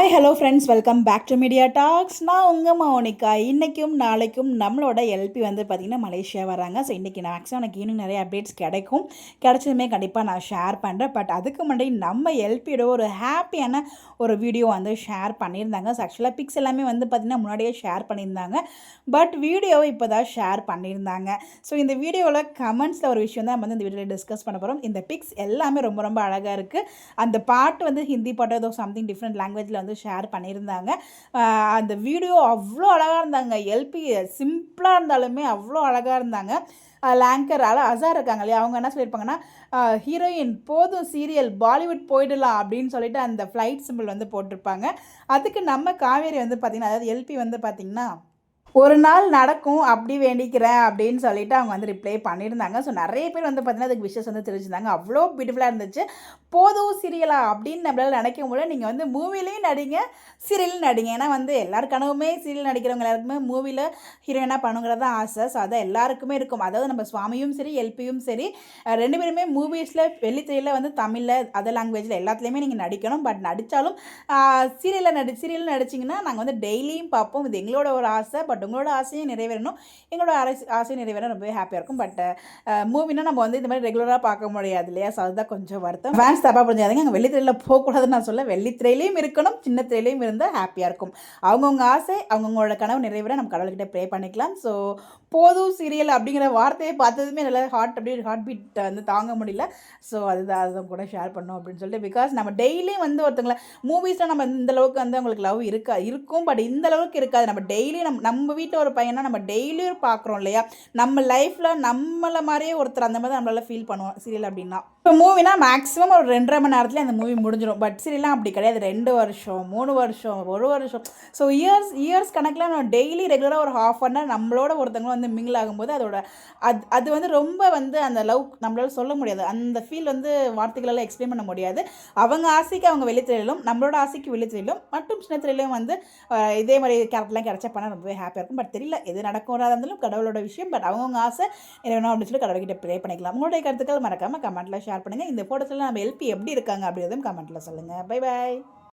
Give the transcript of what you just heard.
Hi hello friends, welcome back to media talks. நான் உங்கள் மௌனிகா. இன்றைக்கும் நாளைக்கும் நம்மளோட எல்பி வந்து பார்த்திங்கன்னா மலேசியா வராங்க. ஸோ இன்றைக்கி மேக்ஸிமம் எனக்கு ஈவினிங் நிறைய அப்டேட்ஸ் கிடைக்கும். கிடைச்சதுமே கண்டிப்பாக நான் ஷேர் பண்ணுறேன். பட் அதுக்கு முன்னாடி நம்ம எல்பியோட ஒரு ஹாப்பியான ஒரு வீடியோ வந்து ஷேர் பண்ணியிருந்தாங்க. ஸோ ஆக்சுவலாக பிக்ஸ் எல்லாமே வந்து பார்த்திங்கன்னா முன்னாடியே ஷேர் பண்ணியிருந்தாங்க. பட் வீடியோவை இப்போ தான் ஷேர் பண்ணியிருந்தாங்க. ஸோ இந்த வீடியோவில் கமெண்ட்ஸில் ஒரு விஷயம் தான் நம்ம வந்து இந்த வீடியோவில் டிஸ்கஸ் பண்ண போகிறோம். இந்த பிக்ஸ் எல்லாமே ரொம்ப ரொம்ப அழகாக இருக்குது. அந்த பாட்டு வந்து ஹிந்தி பாட்டு ஏதோ சம்திங் டிஃப்ரெண்ட் லாங்குவேஜில் வந்து ஷேர் பண்ணியிருந்தாங்க. அந்த வீடியோ அவ்வளோ அழகாக இருந்தாங்க. எல்பி சிம்பிளாக இருந்தாலுமே அவ்வளோ அழகாக இருந்தாங்க. ஆங்கர் அசார் இருக்காங்க இல்லையா, அவங்க என்ன சொல்லியிருப்பாங்கன்னா, ஹீரோயின் போதும் சீரியல் பாலிவுட் போயிடலாம் அப்படின்னு சொல்லிட்டு அந்த ஃப்ளைட் சிம்பிள் வந்து போட்டிருப்பாங்க. அதுக்கு நம்ம காவேரி வந்து பார்த்திங்கன்னா, அதாவது எல்பி வந்து பார்த்திங்கன்னா, ஒரு நாள் நடக்கும் அப்படி வேண்டிக்கிறேன் அப்படின்னு சொல்லிட்டு அவங்க வந்து ரிப்ளை பண்ணியிருந்தாங்க. ஸோ நிறைய பேர் வந்து பார்த்திங்கன்னா அதுக்கு விஷஸ் வந்து தெரிஞ்சிருந்தாங்க. அவ்வளோ பியூட்டிஃபுல்லாக இருந்துச்சு. போதும் சீரியலா அப்படின்னு நம்மளால் நினைக்கும் போது நீங்கள் வந்து மூவிலையும் நடிங்க, சீரியலும் நடிங்க. ஏன்னா வந்து எல்லார் கனவுமே சீரியல் நடிக்கிறவங்க எல்லாருக்குமே மூவியில் ஹீரோயினாக பண்ணுங்கிறது தான் ஆசை. ஸோ அதை எல்லாருக்குமே இருக்கும். அதாவது நம்ம சுவாமியும் சரி எல்பியும் சரி ரெண்டு பேருமே மூவிஸில் வெள்ளித்திரையில் வந்து தமிழில் அதர் லாங்குவேஜில் எல்லாத்துலேயுமே நீங்கள் நடிக்கணும். பட் நடித்தாலும் சீரியலில் நடிச்சிங்கன்னா நாங்கள் வந்து டெய்லியும் பார்ப்போம். இது எங்களோட ஒரு ஆசை. பட் உங்களோட ஆசையும் நிறைவேறணும், எங்களோட ஆசையும் நிறைவேற ரொம்பவே ஹாப்பியாக இருக்கும். பட் மூவினா நம்ம வந்து இந்த மாதிரி ரெகுலராக பார்க்க முடியாது இல்லையா. ஸோ அதுதான் கொஞ்சம் வருத்தம். ஃபேன்ஸ் தப்பாக புரிஞ்சாதீங்க. அங்கே வெள்ளித்திரையில் போகக்கூடாதுன்னு நான் சொல்ல, வெள்ளித்திரையிலையும் இருக்கணும், சின்ன திரையிலையும் இருந்தால் ஹாப்பியாக இருக்கும். அவங்கவுங்க ஆசை அவங்கவுங்களோட கனவு நிறைவேற நம்ம கடவுள்கிட்ட ப்ரே பண்ணிக்கலாம். ஸோ போதும் சீரியல் அப்படிங்கிற வார்த்தையை பார்த்ததுமே நல்லா ஹார்ட் பீட் வந்து தாங்க முடியல. ஸோ அதுதான் கூட ஷேர் பண்ணோம் அப்படின்னு சொல்லிட்டு. பிகாஸ் நம்ம டெய்லியும் வந்து ஒருத்தங்களை மூவிஸில் நம்ம இந்த அளவுக்கு வந்து அவங்களுக்கு லவ் இருக்கும். பட் இந்த அளவுக்கு இருக்காது. நம்ம டெய்லி நம்ம வீட்டில் ஒரு பையனா நம்ம டெய்லியும் பார்க்குறோம் இல்லையா. நம்ம லைஃப்பில் நம்மளை மாதிரியே ஒருத்தர் அந்த மாதிரி நம்மளால ஃபீல் பண்ணுவோம் சீரியல் அப்படின்னா. இப்போ மூவினா மேக்ஸிமம் ஒரு 2.5 மணி நேரத்தில் அந்த மூவி முடிஞ்சிடும். பட் சீரியல்லாம் அப்படி கிடையாது. 2 வருஷம் 3 வருஷம் 1 வருஷம், ஸோ இயர்ஸ் கணக்கில் நம்ம டெய்லி ரெகுலராக ஒரு ½ அன் ஹவர் நம்மளோட ஒருத்தவங்களும் வந்து மிங்கிள் ஆகும்போது அது வந்து ரொம்ப வந்து அந்த லவ் நம்மளால சொல்ல முடியாது. அந்த ஃபீல் வந்து வார்த்தைகளால் எக்ஸ்பிளைன் பண்ண முடியாது. அவங்க ஆசைக்கு அவங்க வெளித்திரையிலும், நம்மளோட ஆசைக்கு வெளித்திரையிலும் மற்றும் சின்ன திரையிலும் வந்து இதே மாதிரி கேரக்டர்லாம் கிடைச்சா பண்ண ரொம்பவே ஹாப்பியாக இருக்கும். பட் தெரியல எது நடக்கும் இருந்தாலும் கடவுளோட விஷயம். பட் அவங்கவுங்க ஆசை வேணும் அப்படின்னு சொல்லி கடவுள்கிட்ட ப்ரே பண்ணிக்கலாம். உங்களுடைய கருத்துக்கள் மறக்காமல் கமெண்ட்டில் ஷேர் பண்ணுங்கள். இந்த ஃபோட்டோஸில் நம்ம எல்பி எப்படி இருக்காங்க அப்படின்றதும் கமெண்ட்டில் சொல்லுங்கள். Bye bye.